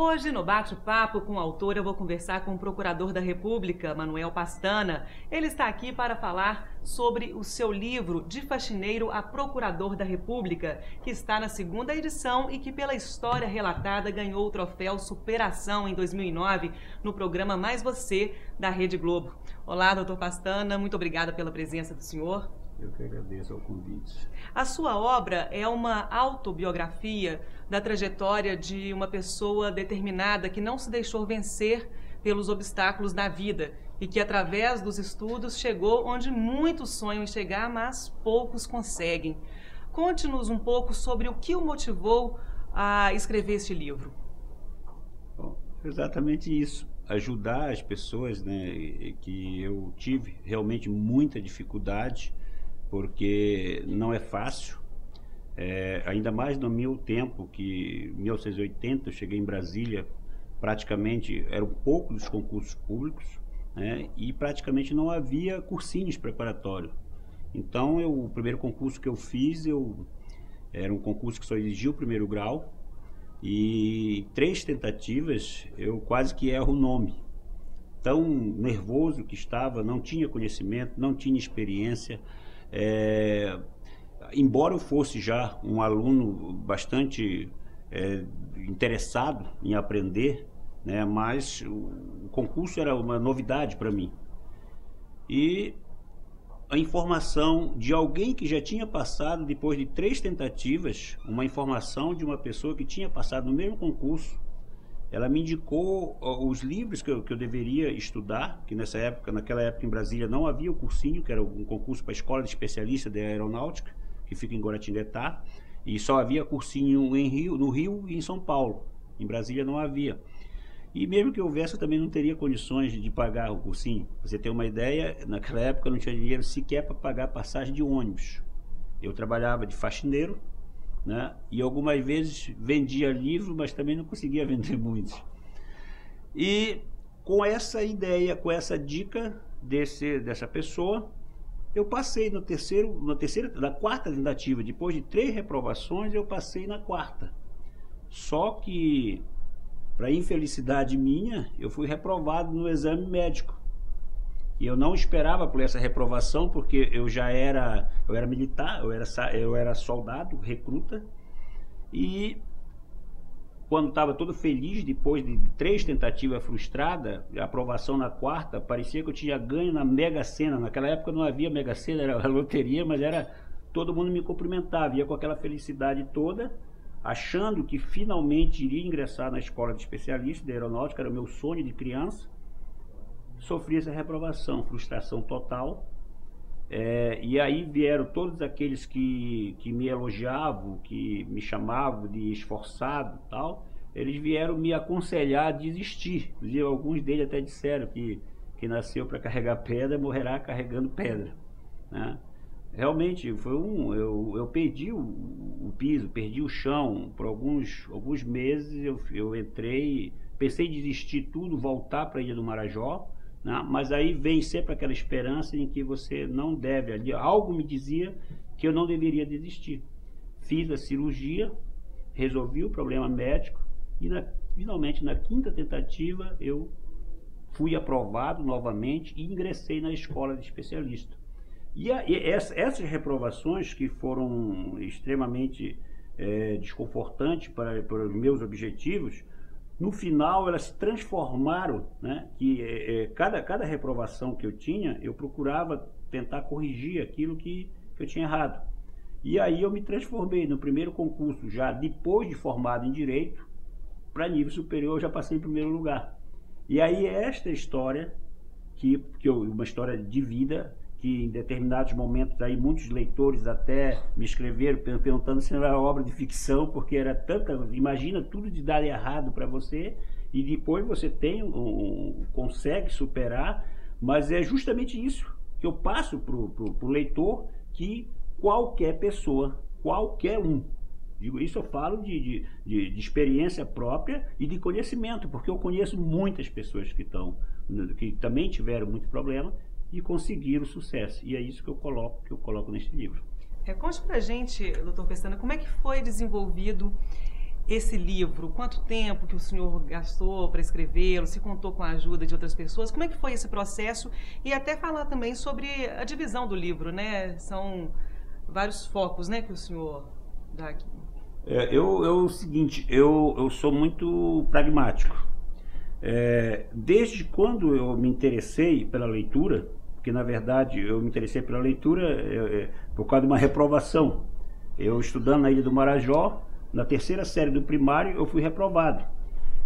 Hoje, no bate-papo com o autor, eu vou conversar com o Procurador da República, Manuel Pastana. Ele está aqui para falar sobre o seu livro De Faxineiro a Procurador da República, que está na segunda edição e que, pela história relatada, ganhou o troféu Superação em 2009 no programa Mais Você, da Rede Globo. Olá, doutor Pastana, muito obrigada pela presença do senhor. Eu que agradeço ao convite. A sua obra é uma autobiografia da trajetória de uma pessoa determinada que não se deixou vencer pelos obstáculos da vida e que, através dos estudos, chegou onde muitos sonham em chegar, mas poucos conseguem. Conte-nos um pouco sobre o que o motivou a escrever este livro. Bom, exatamente isso. Ajudar as pessoas, né, que eu tive realmente muita dificuldade, porque não é fácil, ainda mais no meu tempo, que em 1980 eu cheguei em Brasília, praticamente eram poucos os concursos públicos, né, e praticamente não havia cursinhos preparatórios. Então o primeiro concurso que eu fiz, era um concurso que só exigia o primeiro grau, e em 3 tentativas eu quase que erro o nome. Tão nervoso que estava, não tinha conhecimento, não tinha experiência. Embora eu fosse já um aluno bastante interessado em aprender, né, mas o concurso era uma novidade para mim. E a informação de alguém que já tinha passado, depois de 3 tentativas, uma informação de uma pessoa que tinha passado no mesmo concurso, ela me indicou os livros que eu deveria estudar, que naquela época em Brasília não havia o cursinho, que era um concurso para a Escola de Especialista de Aeronáutica, que fica em Guaratinguetá, e só havia cursinho no Rio e em São Paulo. Em Brasília não havia. E mesmo que houvesse, eu também não teria condições de pagar o cursinho. Pra você ter uma ideia, naquela época eu não tinha dinheiro sequer para pagar passagem de ônibus. Eu trabalhava de faxineiro, né? E algumas vezes vendia livro, mas também não conseguia vender muitos. E com essa ideia, com essa dica dessa pessoa, eu passei na 4ª tentativa. Depois de 3 reprovações, eu passei na 4ª. Só que, para infelicidade minha, eu fui reprovado no exame médico. E eu não esperava por essa reprovação, porque eu era militar, eu era soldado, recruta, e quando estava todo feliz, depois de 3 tentativas frustradas, a aprovação na 4ª, parecia que eu tinha ganho na Mega Sena. Naquela época não havia Mega Sena, era a loteria, mas todo mundo me cumprimentava, ia com aquela felicidade toda, achando que finalmente iria ingressar na Escola de Especialista de Aeronáutica, era o meu sonho de criança. Sofri essa reprovação, frustração total, e aí vieram todos aqueles que me elogiavam, que me chamavam de esforçado e tal, eles vieram me aconselhar a desistir. Inclusive, alguns deles até disseram que nasceu para carregar pedra, morrerá carregando pedra, né? Realmente, eu perdi o piso, perdi o chão. Por alguns meses eu entrei, pensei em desistir tudo, voltar para a Ilha do Marajó, né? Mas aí vem sempre aquela esperança em que você não deve, ali algo me dizia que eu não deveria desistir. Fiz a cirurgia, resolvi o problema médico e finalmente na 5ª tentativa eu fui aprovado novamente e ingressei na Escola de Especialista. E essas reprovações, que foram extremamente desconfortantes para os meus objetivos, no final elas se transformaram, né? Que cada reprovação que eu tinha, eu procurava tentar corrigir aquilo que eu tinha errado. E aí eu me transformei no primeiro concurso, já depois de formado em Direito, para nível superior eu já passei em primeiro lugar. E aí esta história, uma história de vida, que em determinados momentos aí muitos leitores até me escreveram perguntando se não era obra de ficção, porque era tanta, imagina tudo de dar errado para você e depois você consegue superar, mas é justamente isso que eu passo pro leitor, que qualquer pessoa, qualquer um, digo isso, eu falo de experiência própria e de conhecimento, porque eu conheço muitas pessoas que também tiveram muito problema e conseguiram sucesso. E é isso que eu coloco neste livro. Conte pra gente, doutor Pestana, como é que foi desenvolvido esse livro? Quanto tempo que o senhor gastou para escrevê-lo? Se contou com a ajuda de outras pessoas? Como é que foi esse processo? E até falar também sobre a divisão do livro, né? São vários focos, né, que o senhor dá aqui. O seguinte, eu sou muito pragmático. Desde quando eu me interessei pela leitura, porque na verdade eu me interessei pela leitura por causa de uma reprovação. Eu estudando na Ilha do Marajó, na terceira série do primário, eu fui reprovado.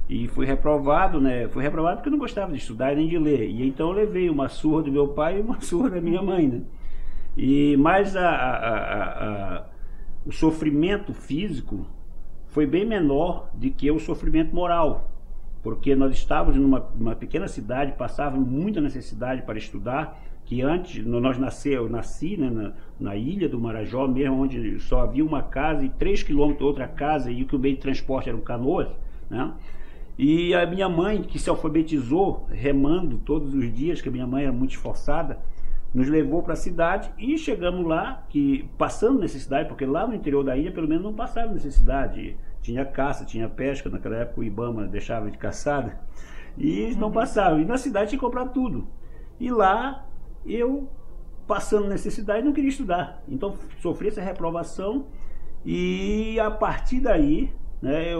E fui reprovado, né? Fui reprovado porque eu não gostava de estudar e nem de ler. E então eu levei uma surra do meu pai e uma surra da minha mãe, né? Mas o sofrimento físico foi bem menor do que o sofrimento moral. Porque nós estávamos numa pequena cidade, passávamos muita necessidade para estudar, que antes, eu nasci, né, na Ilha do Marajó mesmo, onde só havia uma casa e 3 quilômetros outra casa, e o que o meio de transporte eram canoas, né? E a minha mãe, que se alfabetizou remando todos os dias, que a minha mãe era muito esforçada, nos levou para a cidade e chegamos lá, passando necessidade, porque lá no interior da ilha pelo menos não passava necessidade. Tinha caça, tinha pesca, naquela época o Ibama deixava de caçada, e não passava. E na cidade tinha que comprar tudo. E lá eu, passando necessidade, não queria estudar. Então sofri essa reprovação e a partir daí, né,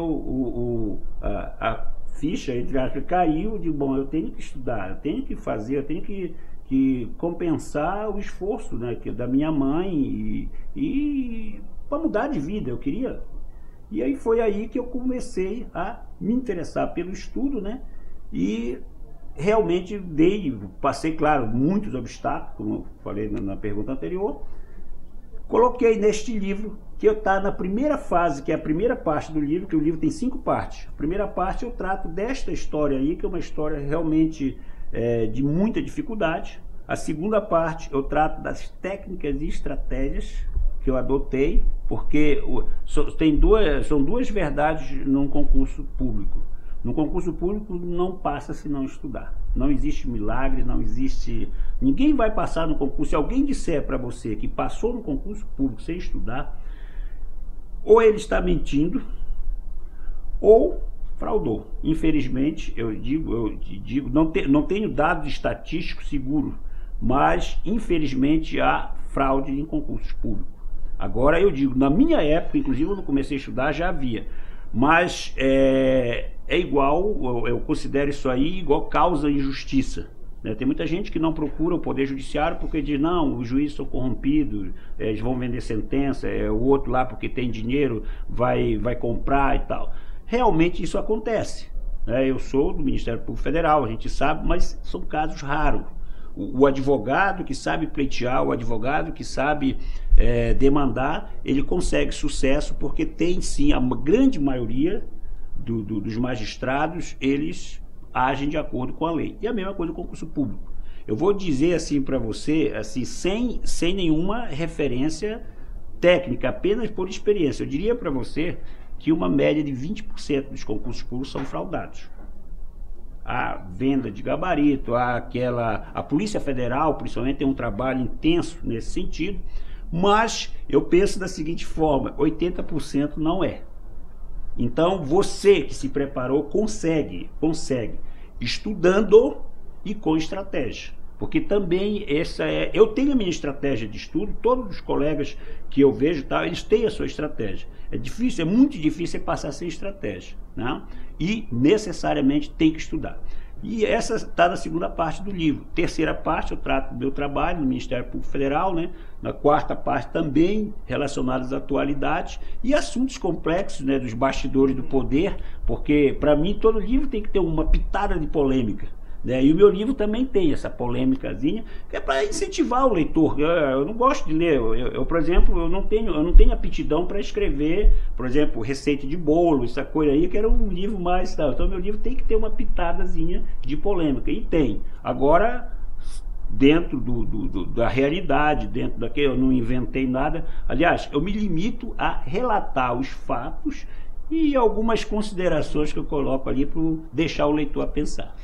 a ficha, entre aspas, caiu de, bom, eu tenho que estudar, eu tenho que fazer, eu tenho que compensar o esforço, né, da minha mãe e para mudar de vida, eu queria. E aí foi aí que eu comecei a me interessar pelo estudo, né? E realmente passei, claro, muitos obstáculos, como eu falei na pergunta anterior. Coloquei neste livro, que está na primeira fase, que é a primeira parte do livro, que o livro tem 5 partes. A primeira parte eu trato desta história aí, que é uma história realmente de muita dificuldade. A segunda parte eu trato das técnicas e estratégias que eu adotei, porque são duas verdades num concurso público. No concurso público não passa se não estudar. Não existe milagre, não existe... Ninguém vai passar no concurso. Se alguém disser para você que passou no concurso público sem estudar, ou ele está mentindo, ou fraudou. Infelizmente, eu digo, não tenho dados estatísticos seguros, mas infelizmente há fraude em concursos públicos. Agora eu digo, na minha época, inclusive quando comecei a estudar, já havia. Mas é igual, eu considero isso aí igual causa injustiça. Né? Tem muita gente que não procura o Poder Judiciário porque diz, não, os juízes são corrompidos, eles vão vender sentença, o outro lá porque tem dinheiro vai comprar e tal. Realmente isso acontece. Né? Eu sou do Ministério Público Federal, a gente sabe, mas são casos raros. O advogado que sabe pleitear, o advogado que sabe demandar, ele consegue sucesso porque tem sim, a grande maioria dos magistrados, eles agem de acordo com a lei. E a mesma coisa do concurso público. Eu vou dizer assim para você, assim, sem nenhuma referência técnica, apenas por experiência. Eu diria para você que uma média de 20% dos concursos públicos são fraudados. A venda de gabarito, a Polícia Federal, principalmente, tem um trabalho intenso nesse sentido, mas eu penso da seguinte forma, 80% não é. Então, você que se preparou consegue, estudando e com estratégia. Porque também eu tenho a minha estratégia de estudo, todos os colegas que eu vejo, eles têm a sua estratégia. É difícil, é muito difícil passar sem estratégia, né? E necessariamente tem que estudar. E essa está na segunda parte do livro. Terceira parte eu trato do meu trabalho no Ministério Público Federal, né? Na quarta parte também relacionados à atualidade e assuntos complexos, né? Dos bastidores do poder, porque para mim todo livro tem que ter uma pitada de polêmica. E o meu livro também tem essa polêmicazinha, que é para incentivar o leitor. Eu não gosto de ler, por exemplo, eu não tenho aptidão para escrever, por exemplo, receita de bolo, essa coisa aí, que era um livro mais... Então, meu livro tem que ter uma pitadazinha de polêmica, e tem. Agora, dentro da realidade, dentro daquilo, eu não inventei nada. Aliás, eu me limito a relatar os fatos e algumas considerações que eu coloco ali para deixar o leitor a pensar.